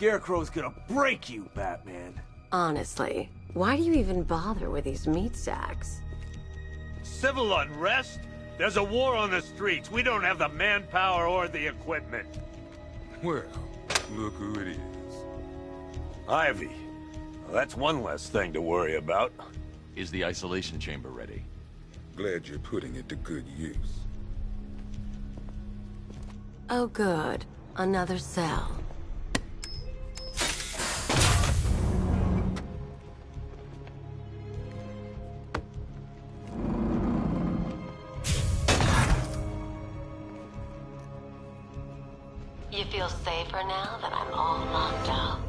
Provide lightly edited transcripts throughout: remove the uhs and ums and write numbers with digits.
Scarecrow's gonna break you, Batman. Honestly, why do you even bother with these meat sacks? Civil unrest? There's a war on the streets. We don't have the manpower or the equipment. Well, look who it is. Ivy. Well, that's one less thing to worry about. Is the isolation chamber ready? Glad you're putting it to good use. Oh good. Another cell. You feel safer now that I'm all locked up?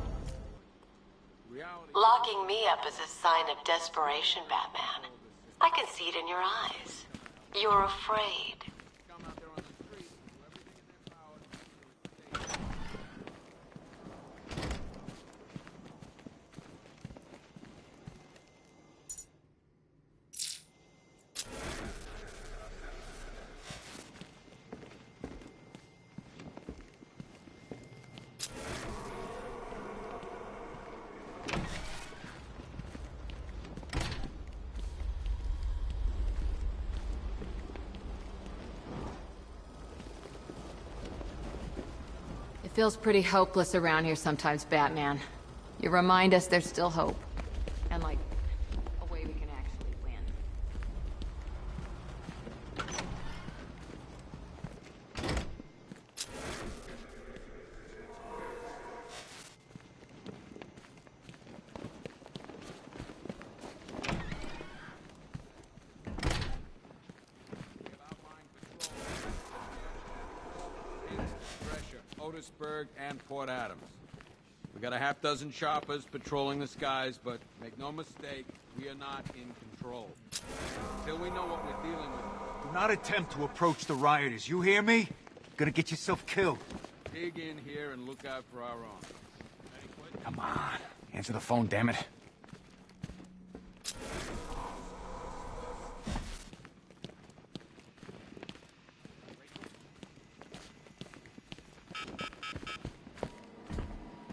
Locking me up is a sign of desperation, Batman. I can see it in your eyes. You're afraid. It feels pretty hopeless around here sometimes, Batman. You remind us there's still hope. And, like, a way we can actually win. Otisburg, and Port Adams. We got a half-dozen choppers patrolling the skies, but make no mistake, we are not in control. Until we know what we're dealing with. Do not attempt to approach the rioters, you hear me? Gonna get yourself killed. Dig in here and look out for our own. Come on, answer the phone, damn it.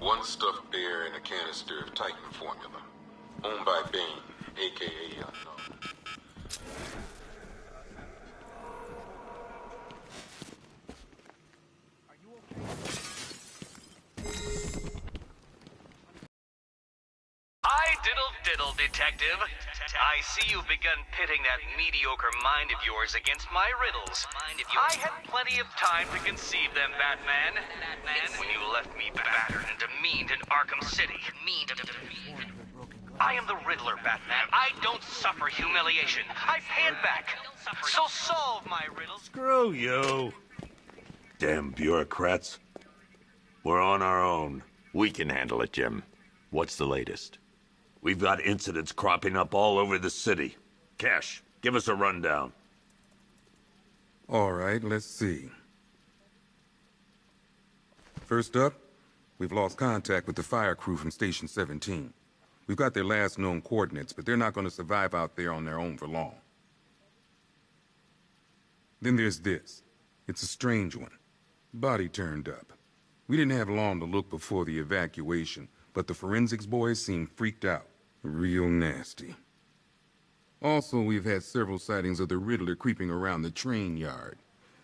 One stuffed bear and a canister of Titan formula. Owned by Bane, a.k.a. Unknown. Hi, diddle, detective. I see you've begun pitting that mediocre mind of yours against my riddles. I had plenty of time to conceive them, Batman. When you left me battered and demeaned in Arkham City. I am the Riddler, Batman. I don't suffer humiliation. I pay it back. So solve my riddles. Screw you. Damn bureaucrats. We're on our own. We can handle it, Jim. What's the latest? We've got incidents cropping up all over the city. Cash, give us a rundown. All right, let's see. First up, we've lost contact with the fire crew from Station 17. We've got their last known coordinates, but they're not going to survive out there on their own for long. Then there's this. It's a strange one. Body turned up. We didn't have long to look before the evacuation, but the forensics boys seemed freaked out. Real nasty. Also, we've had several sightings of the Riddler creeping around the train yard.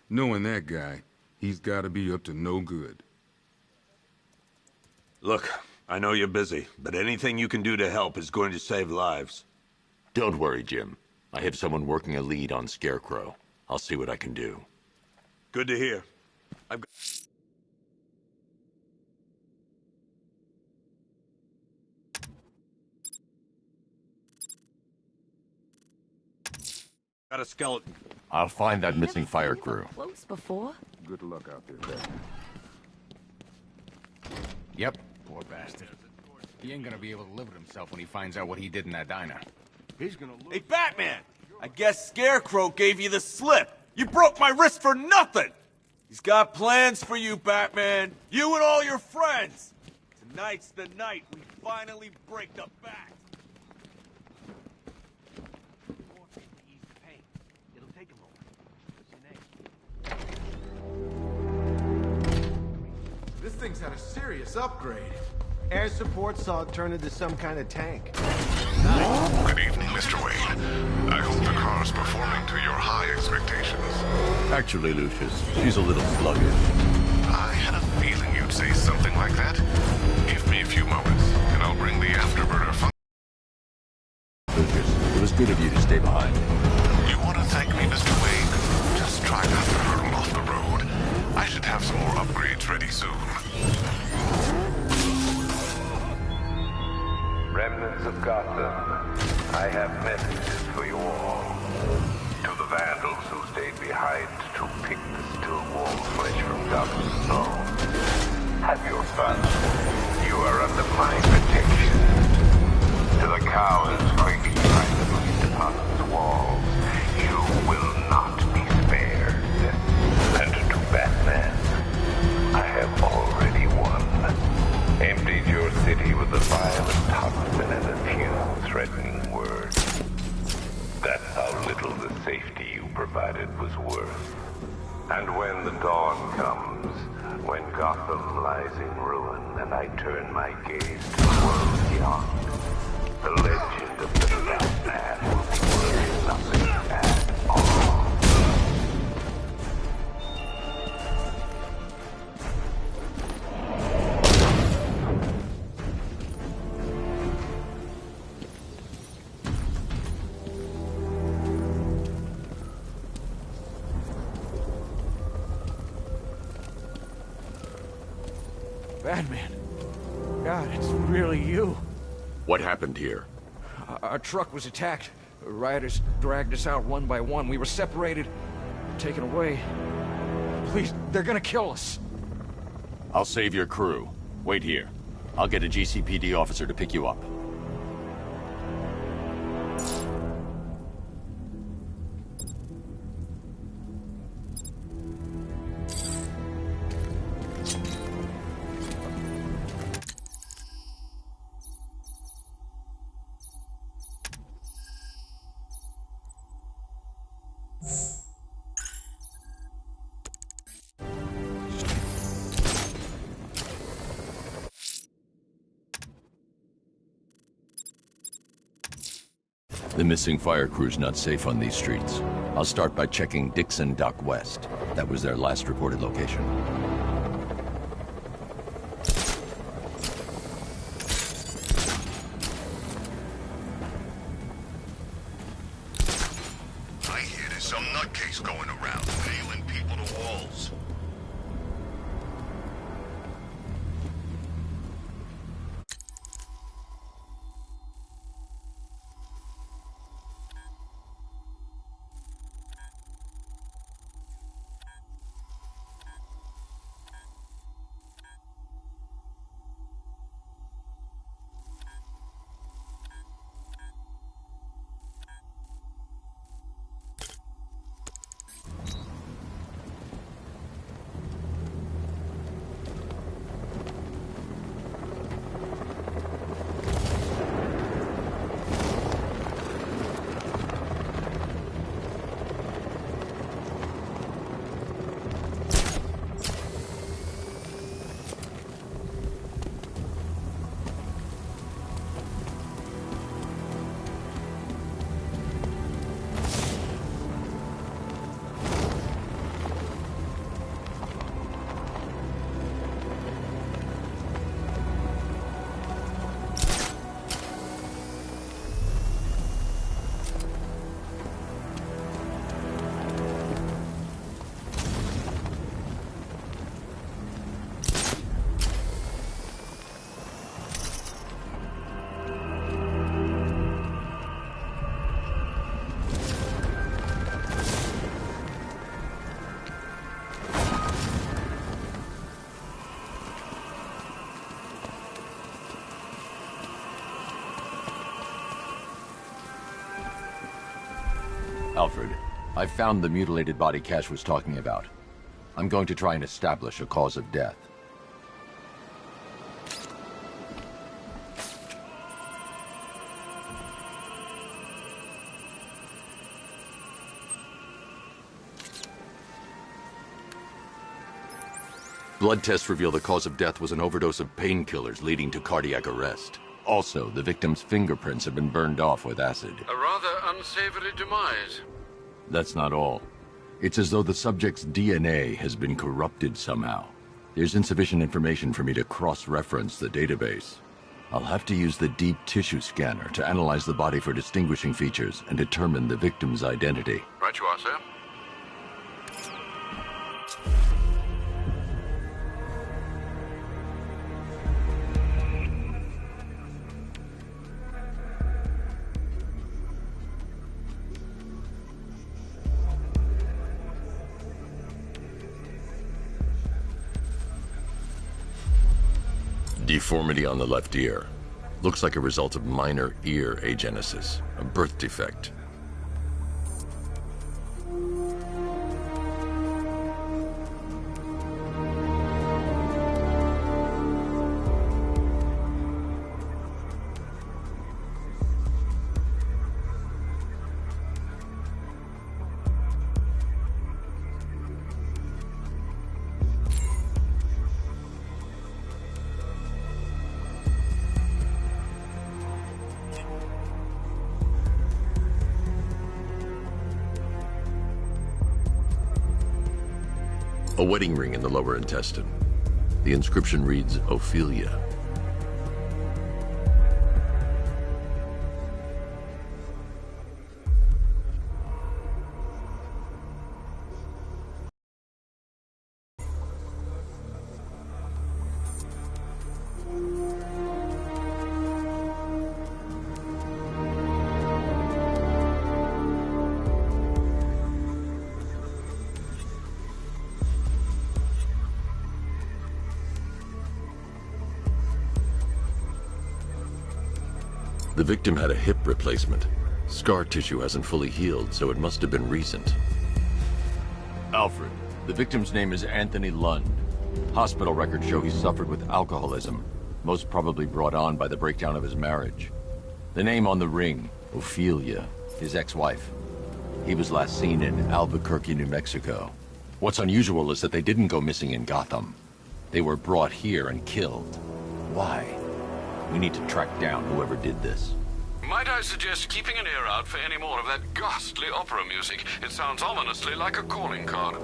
Knowing that guy, he's gotta be up to no good. Look, I know you're busy, but anything you can do to help is going to save lives. Don't worry, Jim. I have someone working a lead on Scarecrow. I'll see what I can do. Good to hear. I've got a skeleton. I'll find that missing fire crew. Close before? Good luck out there, Batman. Yep, poor bastard. He ain't gonna be able to live with himself when he finds out what he did in that diner. He's gonna lose. Hey, Batman! I guess Scarecrow gave you the slip. You broke my wrist for nothing! He's got plans for you, Batman. You and all your friends. Tonight's the night we finally break the bat. This thing's had a serious upgrade. Air support saw it turn into some kind of tank. Good evening, Mr. Wayne. I hope the car's performing to your high expectations. Actually, Lucius, she's a little sluggish. I had a feeling you'd say something like that. Give me a few moments, and I'll bring the afterburner function. Lucius, it was good of you to stay behind. You want to thank me, Mr. Wayne? Just try not to hurtle off the road. I should have some more upgrades ready soon. Remnants of Gotham, I have messages for you all. To the vandals who stayed behind to pick the still warm flesh from Gotham's bones, have your fun. You are under my protection. To the cowards quaking by the police department's walls, you will not be spared. And to Batman, I have already won. Emptied your city with a violent toxin and a few threatening words. That's how little the safety you provided was worth. And when the dawn comes, when Gotham lies in ruin and I turn my gaze to the world beyond, the legend of the Batman will be worth nothing at all. Batman. God, it's really you. What happened here? Our truck was attacked. Rioters dragged us out one by one. We were separated, taken away. Please, they're gonna kill us. I'll save your crew. Wait here. I'll get a GCPD officer to pick you up. The missing fire crew's not safe on these streets. I'll start by checking Dixon Dock West. That was their last reported location. I hear there's some nutcase going around, nailing people to walls. Alfred, I've found the mutilated body Cash was talking about. I'm going to try and establish a cause of death. Blood tests reveal the cause of death was an overdose of painkillers leading to cardiac arrest. Also, the victim's fingerprints have been burned off with acid. A rather unsavory demise. That's not all. It's as though the subject's DNA has been corrupted somehow. There's insufficient information for me to cross-reference the database. I'll have to use the deep tissue scanner to analyze the body for distinguishing features and determine the victim's identity. Right you are, sir. Deformity on the left ear. Looks like a result of minor ear agenesis, a birth defect. A wedding ring in the lower intestine. The inscription reads, Ophelia. The victim had a hip replacement. Scar tissue hasn't fully healed, so it must have been recent. Alfred, the victim's name is Anthony Lund. Hospital records show he suffered with alcoholism, most probably brought on by the breakdown of his marriage. The name on the ring, Ophelia, his ex-wife. He was last seen in Albuquerque, New Mexico. What's unusual is that they didn't go missing in Gotham. They were brought here and killed. Why? We need to track down whoever did this. Might I suggest keeping an ear out for any more of that ghastly opera music? It sounds ominously like a calling card.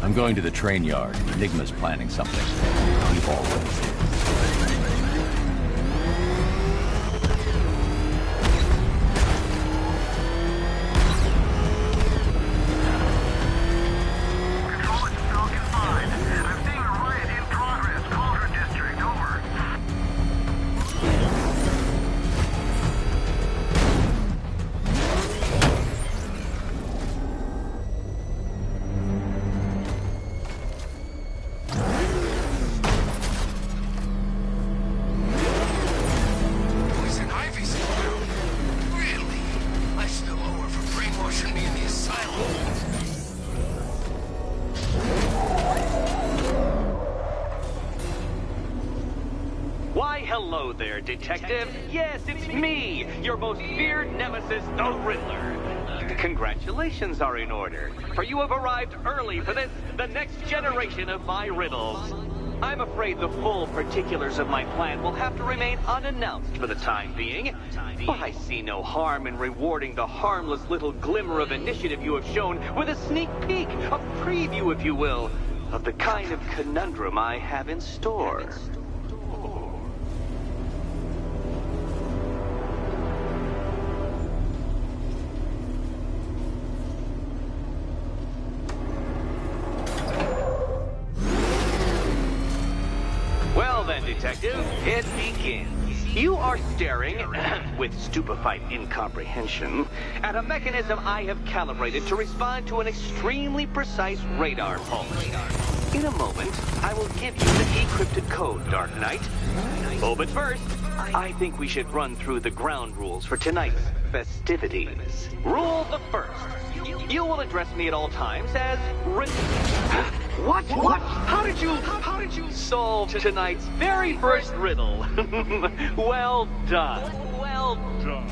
I'm going to the train yard. Enigma's planning something. Keep all this. Hello there, Detective. Yes, it's me, your most feared nemesis, the Riddler. Congratulations are in order, for you have arrived early for this, the next generation of my riddles. I'm afraid the full particulars of my plan will have to remain unannounced for the time being, but I see no harm in rewarding the harmless little glimmer of initiative you have shown with a sneak peek, a preview, if you will, of the kind of conundrum I have in store. Well, begins. You are staring, with stupefied incomprehension, at a mechanism I have calibrated to respond to an extremely precise radar pulse. In a moment, I will give you the decrypted code, Dark Knight. Oh, but first, I think we should run through the ground rules for tonight's festivities. Rule the first. You will address me at all times as What? How did you solve tonight's very first riddle? Well done. Well done.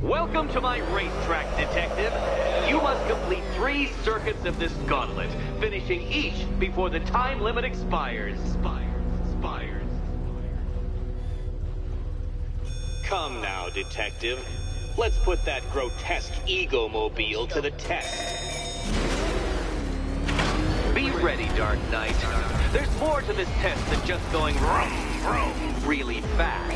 Welcome to my racetrack, detective. You must complete 3 circuits of this gauntlet, finishing each before the time limit expires. Come now, detective. Let's put that grotesque ego-mobile to the test. Be ready, Dark Knight. There's more to this test than just going vroom, vroom really fast.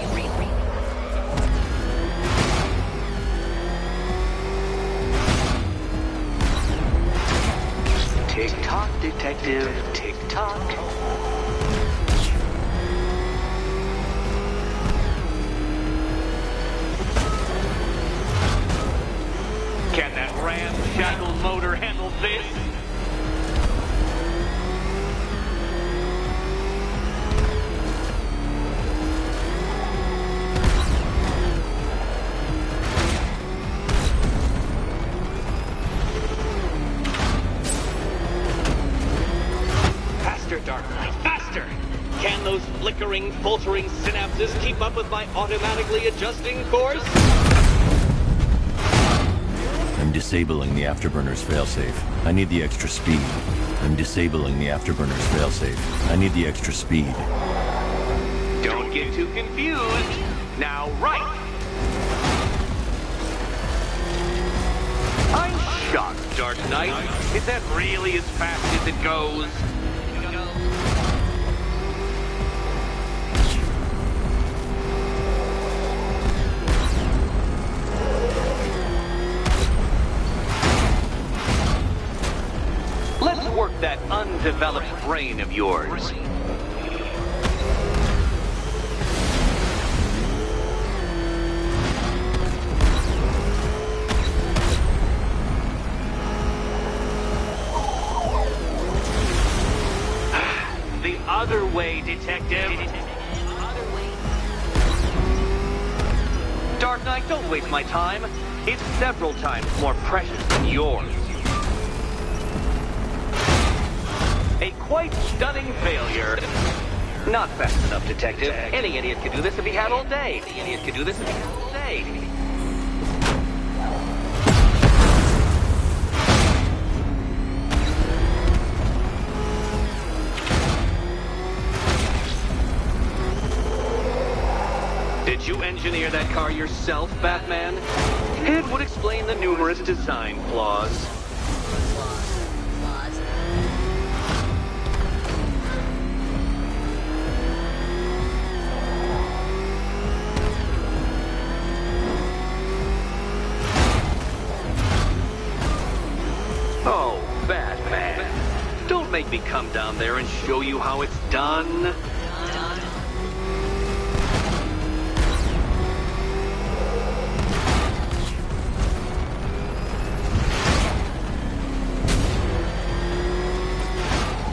Tick-tock, detective. Tick-tock. Can that ramshackle motor handle this? Faster, Dark Knight, faster! Can those flickering, faltering synapses keep up with my automatically adjusting course? I'm disabling the afterburner's failsafe. I need the extra speed. I'm disabling the afterburner's failsafe. I need the extra speed. Don't get too confused. Now, right. I'm shocked, Dark Knight. Is that really as fast as it goes? Let's work that undeveloped brain of yours. The other way, detective. Dark Knight, don't waste my time. It's several times more precious than yours. A quite stunning failure. Not fast enough, detective. Any idiot could do this if he had all day. Any idiot could do this if he had all day. Did you engineer that car yourself, Batman? It would explain the numerous design flaws. Oh, Batman. Don't make me come down there and show you how it's done.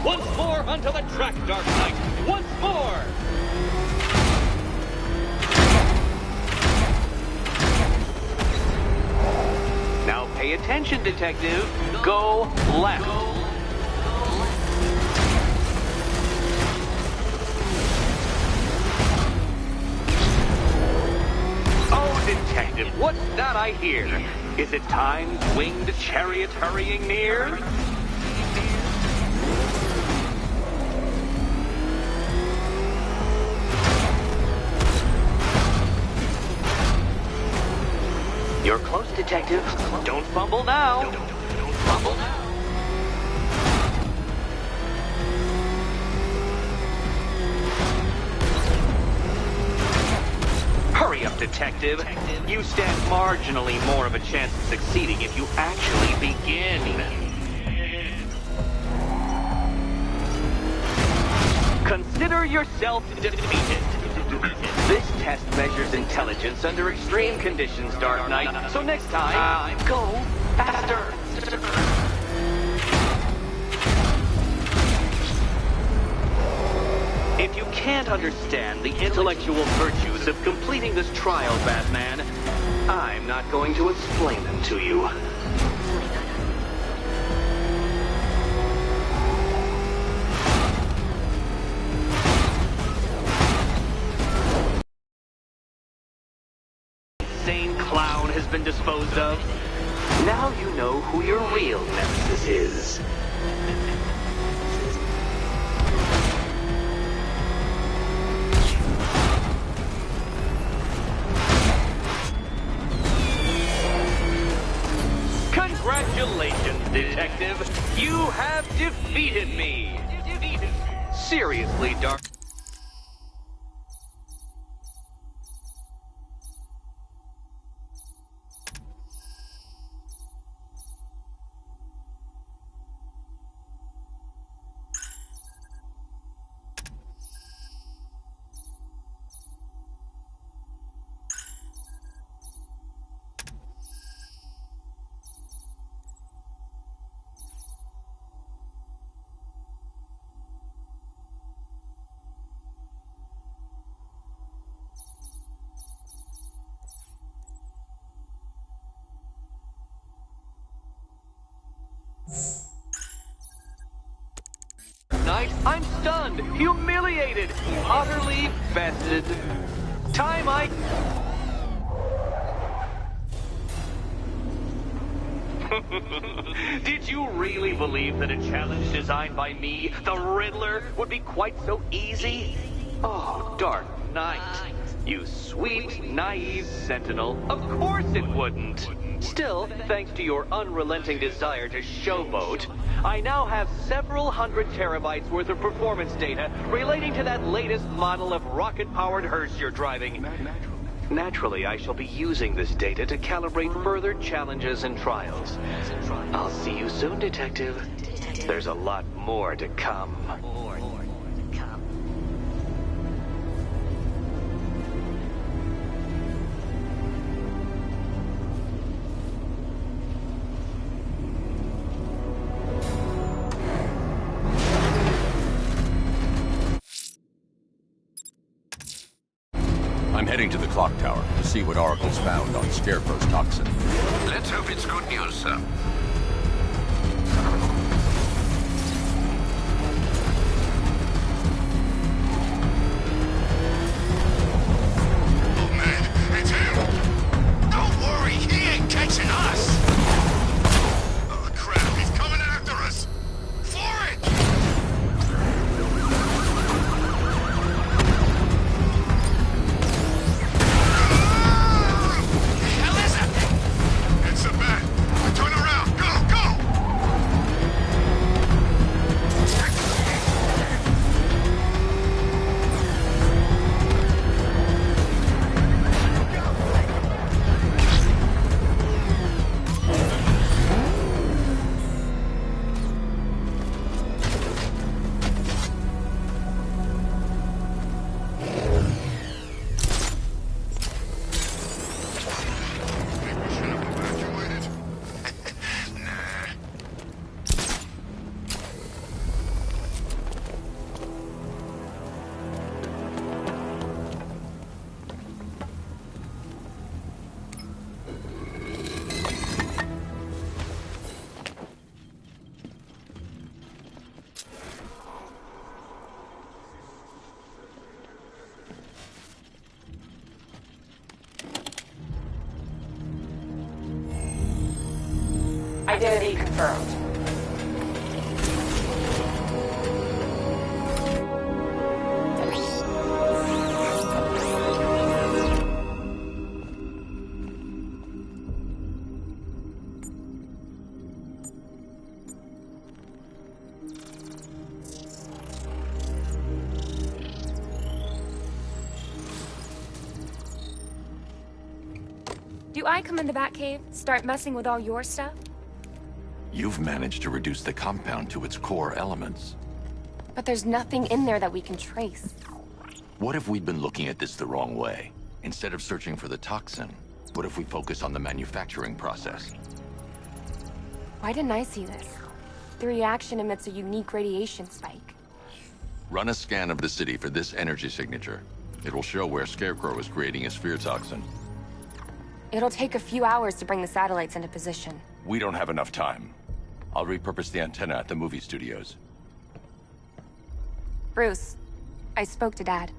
Once more onto the track, Dark Knight. Once more! Now pay attention, detective. Go left. Oh, detective, what's that I hear? Is it time's winged chariot hurrying near? You're close, detective. Don't fumble now. Don't fumble now. Hurry up, detective. You stand marginally more of a chance of succeeding if you actually begin. Consider yourself defeated. This test measures intelligence under extreme conditions, Dark Knight. So next time, go faster. If you can't understand the intellectual virtues of completing this trial, Batman, I'm not going to explain them to you. Insane clown has been disposed of. Now you know who your real nemesis is. Congratulations, Detective. You have defeated me. Seriously, Dark. Night, I'm stunned, humiliated, utterly bested. Time I... Did you really believe that a challenge designed by me, the Riddler, would be quite so easy? Oh, Dark Knight. You sweet, naive sentinel. Of course it wouldn't. Still, thanks to your unrelenting desire to showboat, I now have several hundred terabytes worth of performance data relating to that latest model of rocket-powered hearse you're driving. Naturally, I shall be using this data to calibrate further challenges and trials. I'll see you soon, Detective. There's a lot more to come. I'm heading to the clock tower to see what Oracle's found on Scarecrow's toxin. Let's hope it's good news, sir. Oh man, it's him! Don't worry, he ain't catching us! Oh crap, he's coming after us! For it! It's a bat! Turn around! Go! Go! Identity confirmed. Do I come in the Batcave, start messing with all your stuff? You've managed to reduce the compound to its core elements. But there's nothing in there that we can trace. What if we've been looking at this the wrong way? Instead of searching for the toxin, what if we focus on the manufacturing process? Why didn't I see this? The reaction emits a unique radiation spike. Run a scan of the city for this energy signature. It will show where Scarecrow is creating his fear toxin. It'll take a few hours to bring the satellites into position. We don't have enough time. I'll repurpose the antenna at the movie studios. Bruce, I spoke to Dad.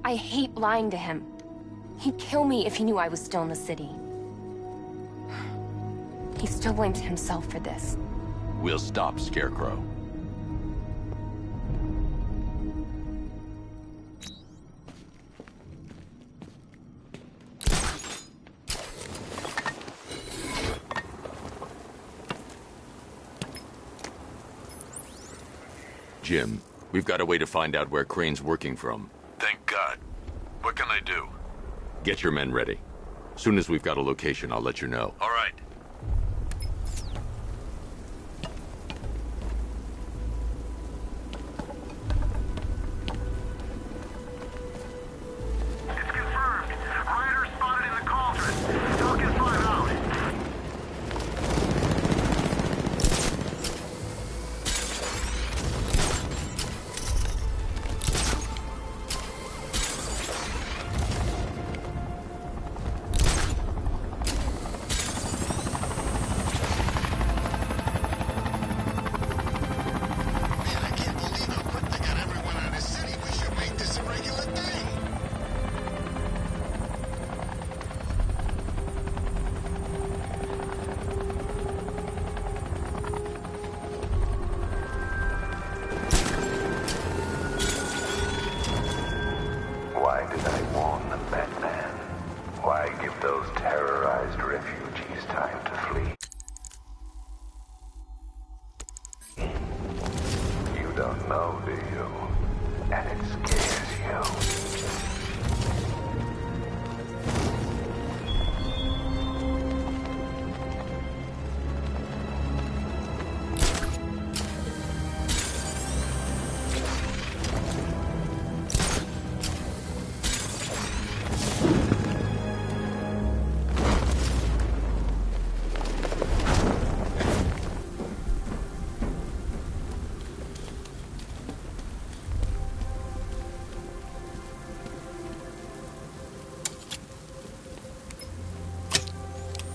I hate lying to him. He'd kill me if he knew I was still in the city. He still blames himself for this. We'll stop Scarecrow. Jim, we've got a way to find out where Crane's working from. Thank God. What can I do? Get your men ready. Soon as we've got a location, I'll let you know. All right. It's confirmed. Rider spotted in the cauldron. Talking 5 out. Why did I warn them, Batman? Why give those terrorized refugees time to flee? You don't know, do you? And it scares you.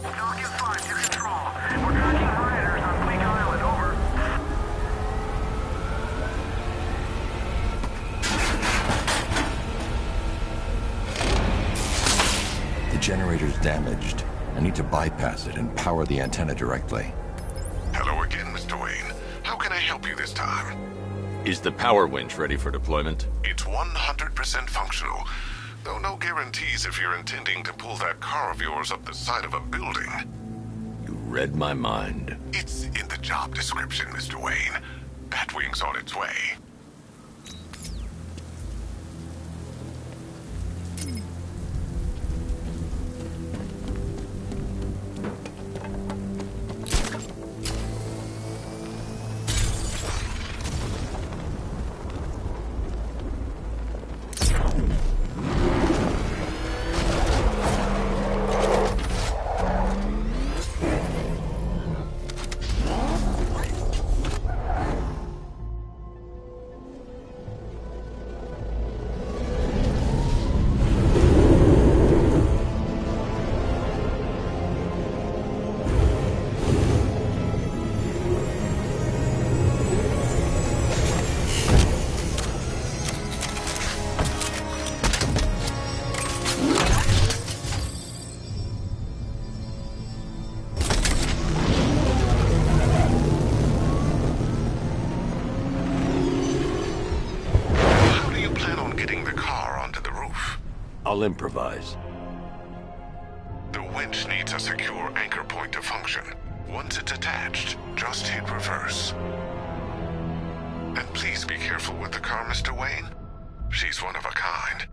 Talking 5 to control. We're tracking riders on Bleak Island, over. The generator's damaged. I need to bypass it and power the antenna directly. Hello again, Mr. Wayne. How can I help you this time? Is the power winch ready for deployment? It's 100% functional. Though no guarantees if you're intending to pull that car of yours up the side of a building. You read my mind. It's in the job description, Mr. Wayne. Batwing's on its way. I'll improvise. The winch needs a secure anchor point to function. Once it's attached, just hit reverse. And please be careful with the car, Mr. Wayne. She's one of a kind.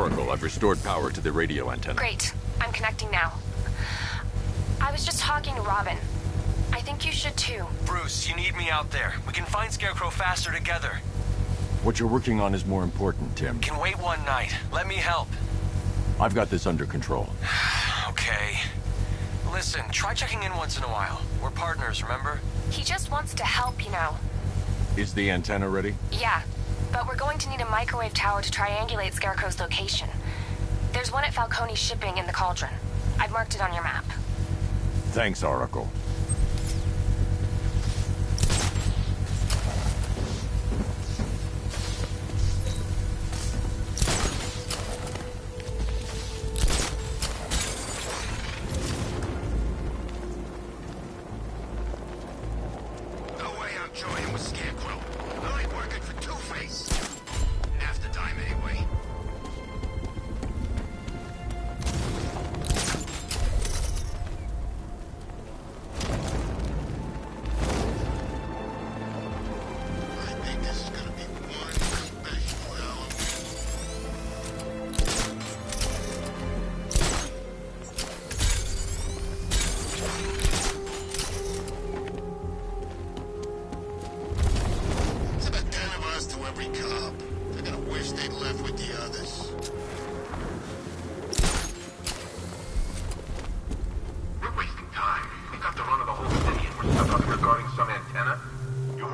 Oracle, I've restored power to the radio antenna. Great. I'm connecting now. I was just talking to Robin. I think you should too. Bruce, you need me out there. We can find Scarecrow faster together. What you're working on is more important, Tim. Can wait one night. Let me help. I've got this under control. Okay. Listen, try checking in once in a while. We're partners, remember? He just wants to help, you know. Is the antenna ready? Yeah, but we're going to need a microwave tower to triangulate Scarecrow's location. There's one at Falcone's shipping in the Cauldron. I've marked it on your map. Thanks, Oracle.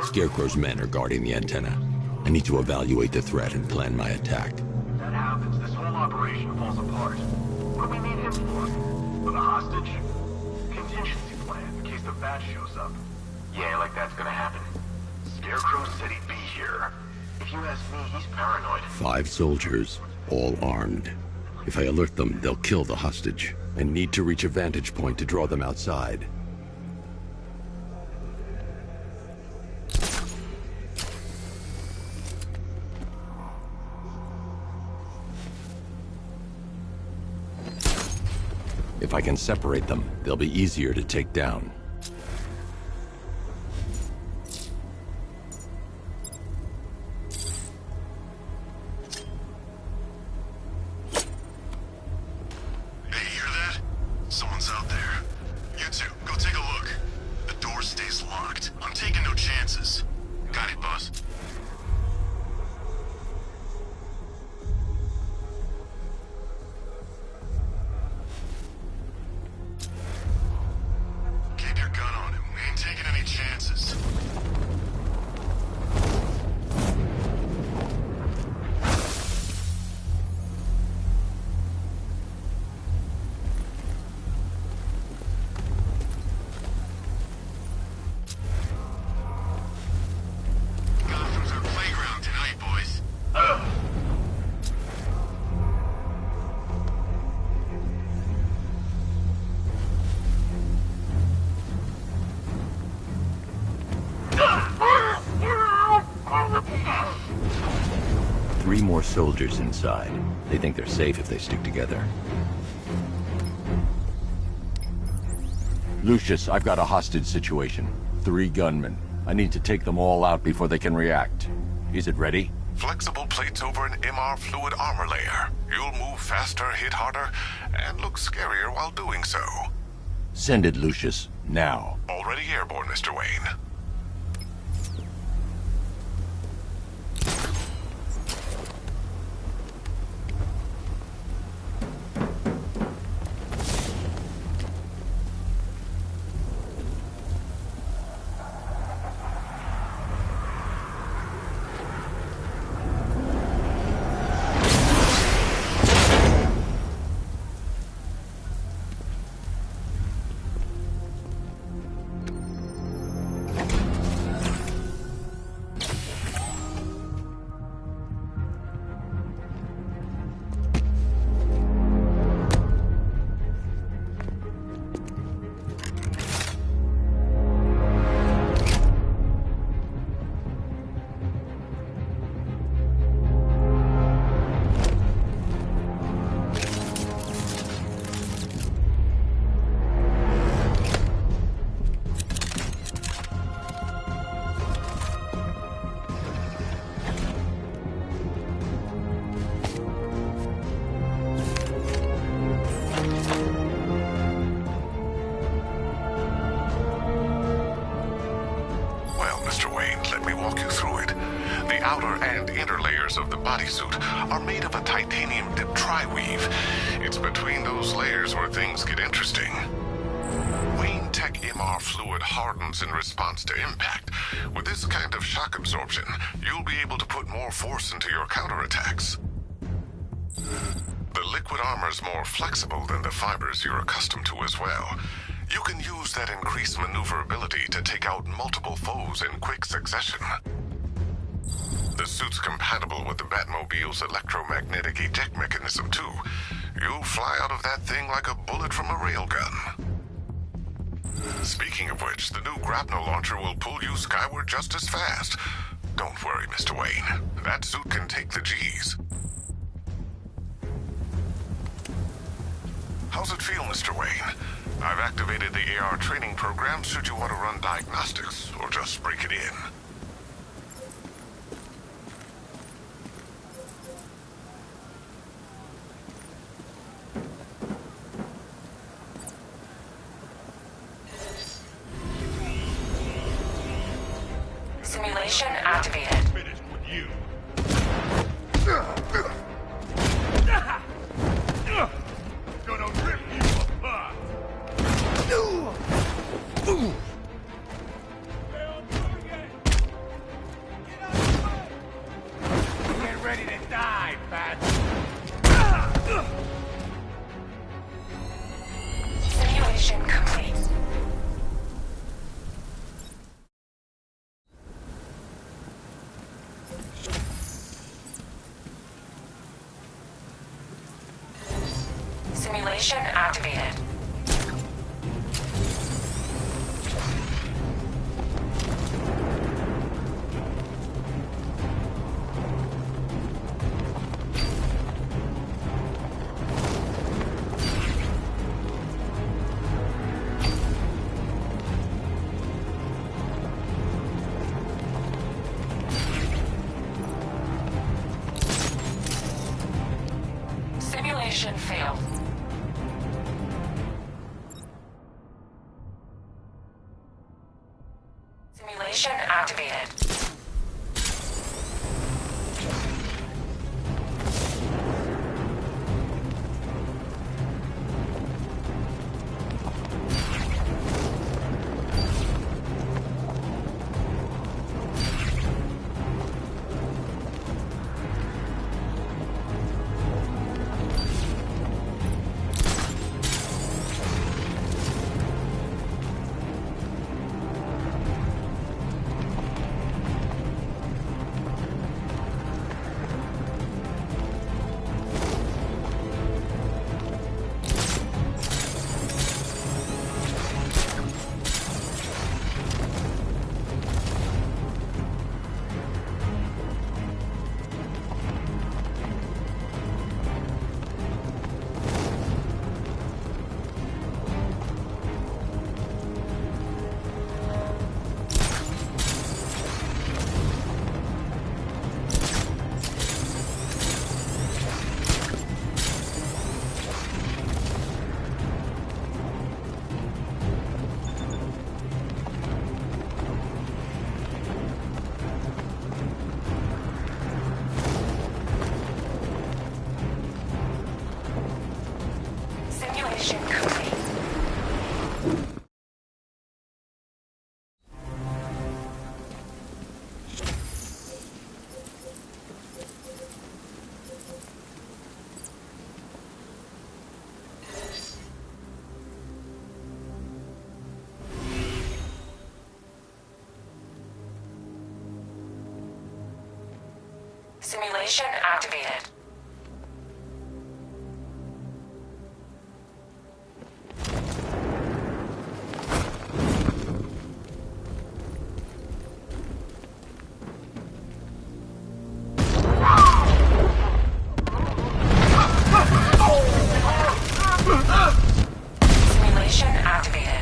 Scarecrow's men are guarding the antenna. I need to evaluate the threat and plan my attack. If that happens, this whole operation falls apart. What do we need him for? For the hostage? Contingency plan, in case the bat shows up. Yeah, like that's gonna happen. Scarecrow said he'd be here. If you ask me, he's paranoid. 5 soldiers, all armed. If I alert them, they'll kill the hostage. I need to reach a vantage point to draw them outside. If I can separate them, they'll be easier to take down. Hey, you hear that? Someone's out there. You two, go take a look. The door stays locked. I'm taking no chances. Got it, boss. Keep your gun on him. We ain't taking any chances. Gotham's our playground tonight, boys. Three more soldiers inside. They think they're safe if they stick together. Lucius, I've got a hostage situation. 3 gunmen. I need to take them all out before they can react. Is it ready? Flexible plates over an MR fluid armor layer. You'll move faster, hit harder, and look scarier while doing so. Send it, Lucius. Now. Already airborne, Mr. Wayne. outer and inner layers of the bodysuit are made of a titanium dip tri-weave. It's between those layers where things get interesting. Wayne Tech MR fluid hardens in response to impact. With this kind of shock absorption, you'll be able to put more force into your counterattacks. The liquid armor's more flexible than the fibers you're accustomed to as well. You can use that increased maneuverability to take out multiple foes in quick succession. The suit's compatible with the Batmobile's electromagnetic eject mechanism, too. You'll fly out of that thing like a bullet from a railgun. Speaking of which, the new grapnel launcher will pull you skyward just as fast. Don't worry, Mr. Wayne. That suit can take the G's. How's it feel, Mr. Wayne? I've activated the AR training program should you want to run diagnostics, or just break it in. Simulation activated. Finished with you. Gonna rip you apart. Get ready to die, Pat. Simulation complete. Simulation activated. Simulation failed. Simulation activated. Simulation complete. Simulation activated. Simulation activated.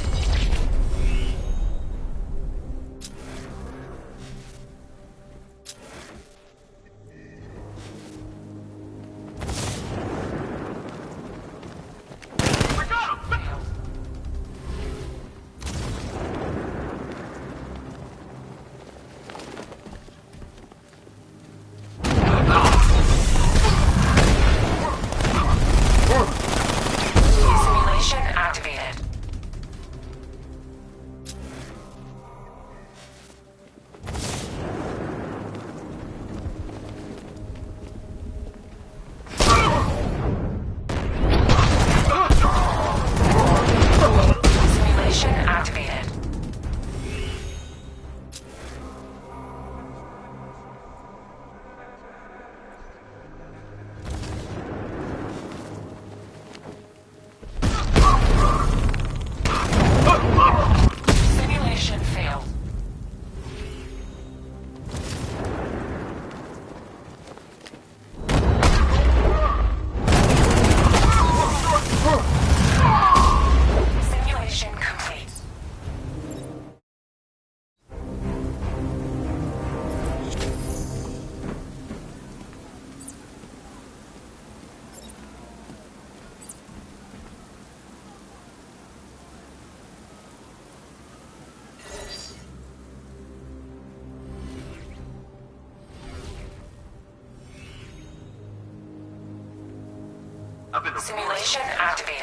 I've been to Simulation activated.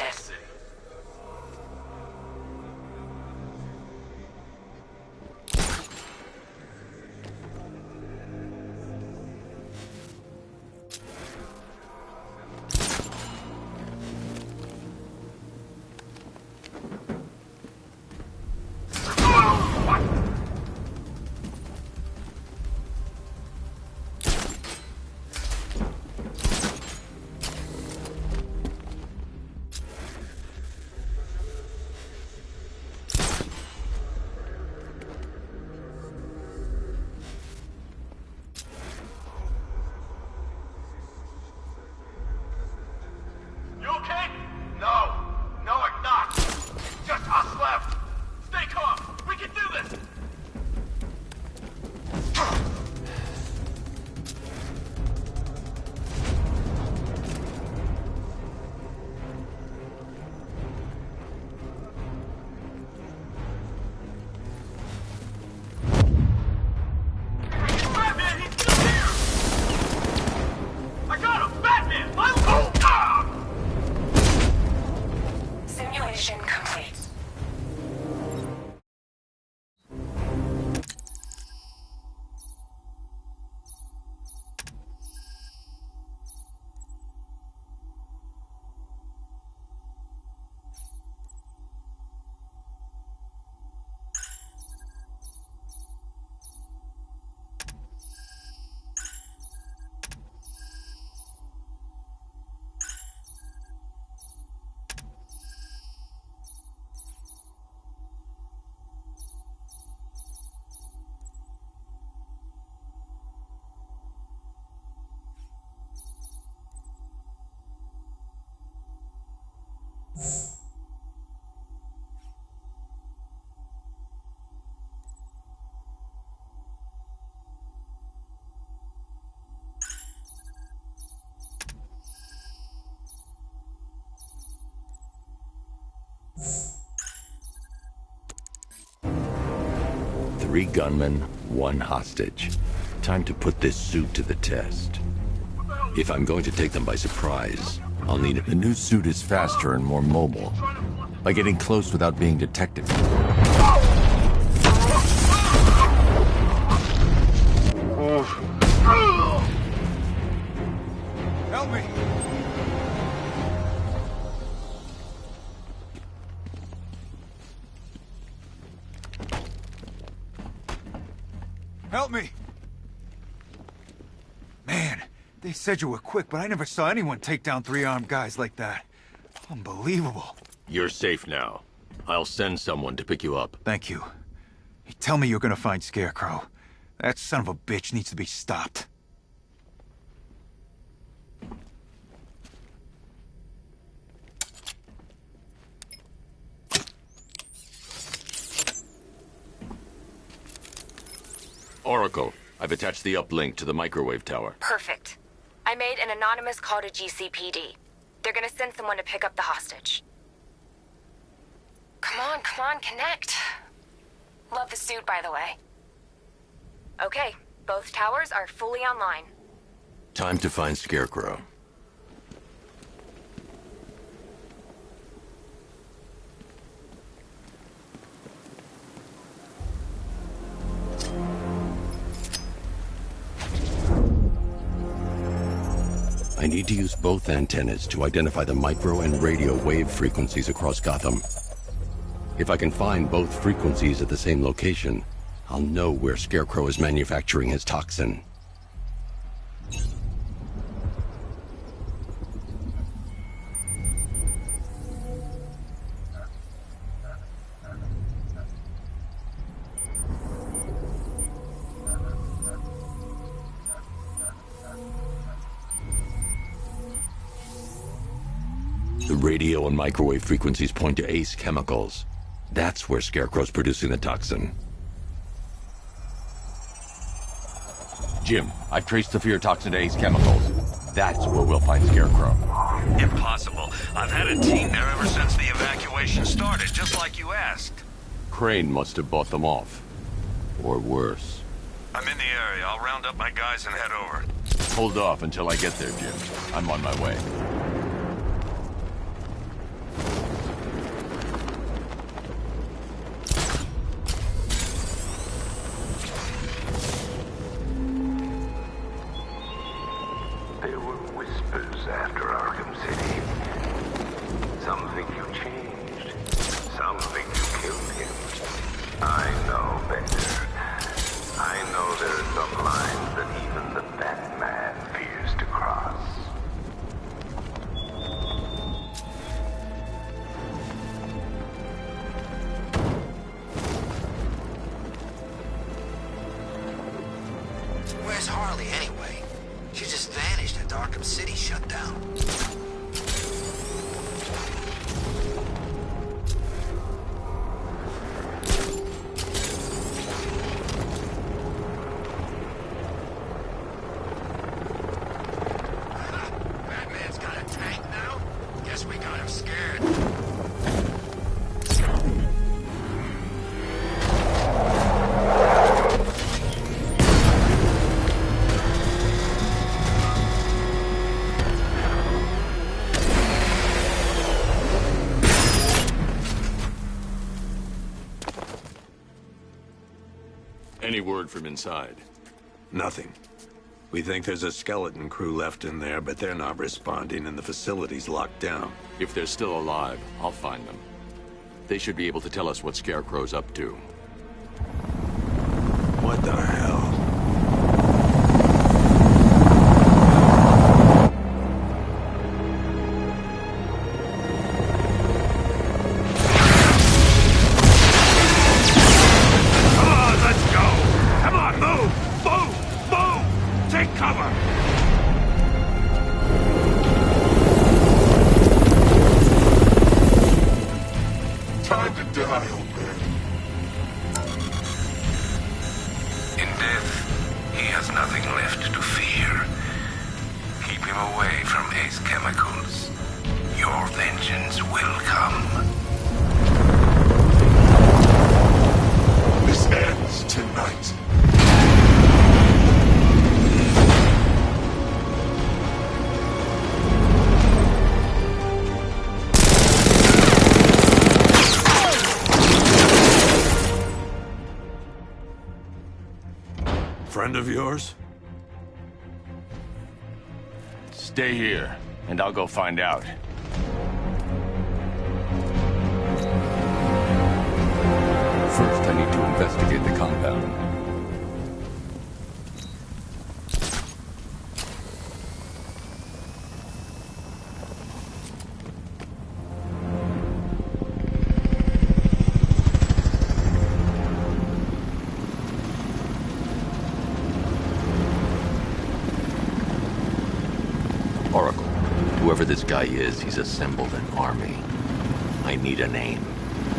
You okay? No. No, I'm not. Just us left. Stay calm. We can do this. Batman, he's still here! I got him! Batman! Simulation complete. Three gunmen, one hostage. Time to put this suit to the test. If I'm going to take them by surprise, I'll need it. The new suit is faster and more mobile. By getting close without being detected. Help me! Help me! Man, they said you were quick, but I never saw anyone take down three armed guys like that. Unbelievable. You're safe now. I'll send someone to pick you up. Thank you. Hey, tell me you're gonna find Scarecrow. That son of a bitch needs to be stopped. Oracle, I've attached the uplink to the microwave tower. Perfect. I made an anonymous call to GCPD. They're gonna send someone to pick up the hostage. Come on, connect. Love the suit, by the way. Okay, both towers are fully online. Time to find Scarecrow. I need to use both antennas to identify the micro and radio wave frequencies across Gotham. If I can find both frequencies at the same location, I'll know where Scarecrow is manufacturing his toxin. The radio and microwave frequencies point to Ace Chemicals. That's where Scarecrow's producing the toxin. Jim, I've traced the fear toxin to Ace Chemicals. That's where we'll find Scarecrow. Impossible. I've had a team there ever since the evacuation started, just like you asked. Crane must have bought them off. Or worse. I'm in the area. I'll round up my guys and head over. Hold off until I get there, Jim. I'm on my way. I'm scared. Any word from inside? Nothing. We think there's a skeleton crew left in there, but they're not responding and the facility's locked down. If they're still alive, I'll find them. They should be able to tell us what Scarecrow's up to. What the hell? Friend of yours? Stay here, and I'll go find out. First, I need to investigate the compound. Whoever this guy is, he's assembled an army. I need a name.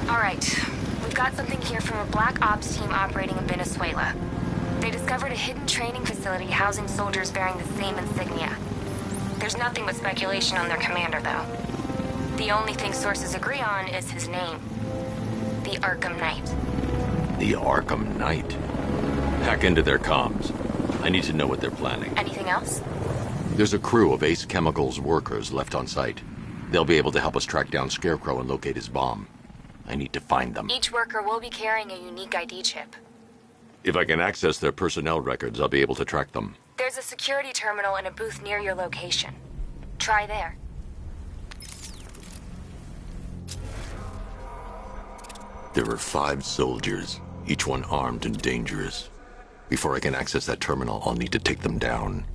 All right. We've got something here from a Black Ops team operating in Venezuela. They discovered a hidden training facility housing soldiers bearing the same insignia. There's nothing but speculation on their commander, though. The only thing sources agree on is his name. The Arkham Knight. The Arkham Knight? Hack into their comms. I need to know what they're planning. Anything else? There's a crew of Ace Chemicals workers left on site. They'll be able to help us track down Scarecrow and locate his bomb. I need to find them. Each worker will be carrying a unique ID chip. If I can access their personnel records, I'll be able to track them. There's a security terminal in a booth near your location. Try there. There are 5 soldiers, each one armed and dangerous. Before I can access that terminal, I'll need to take them down.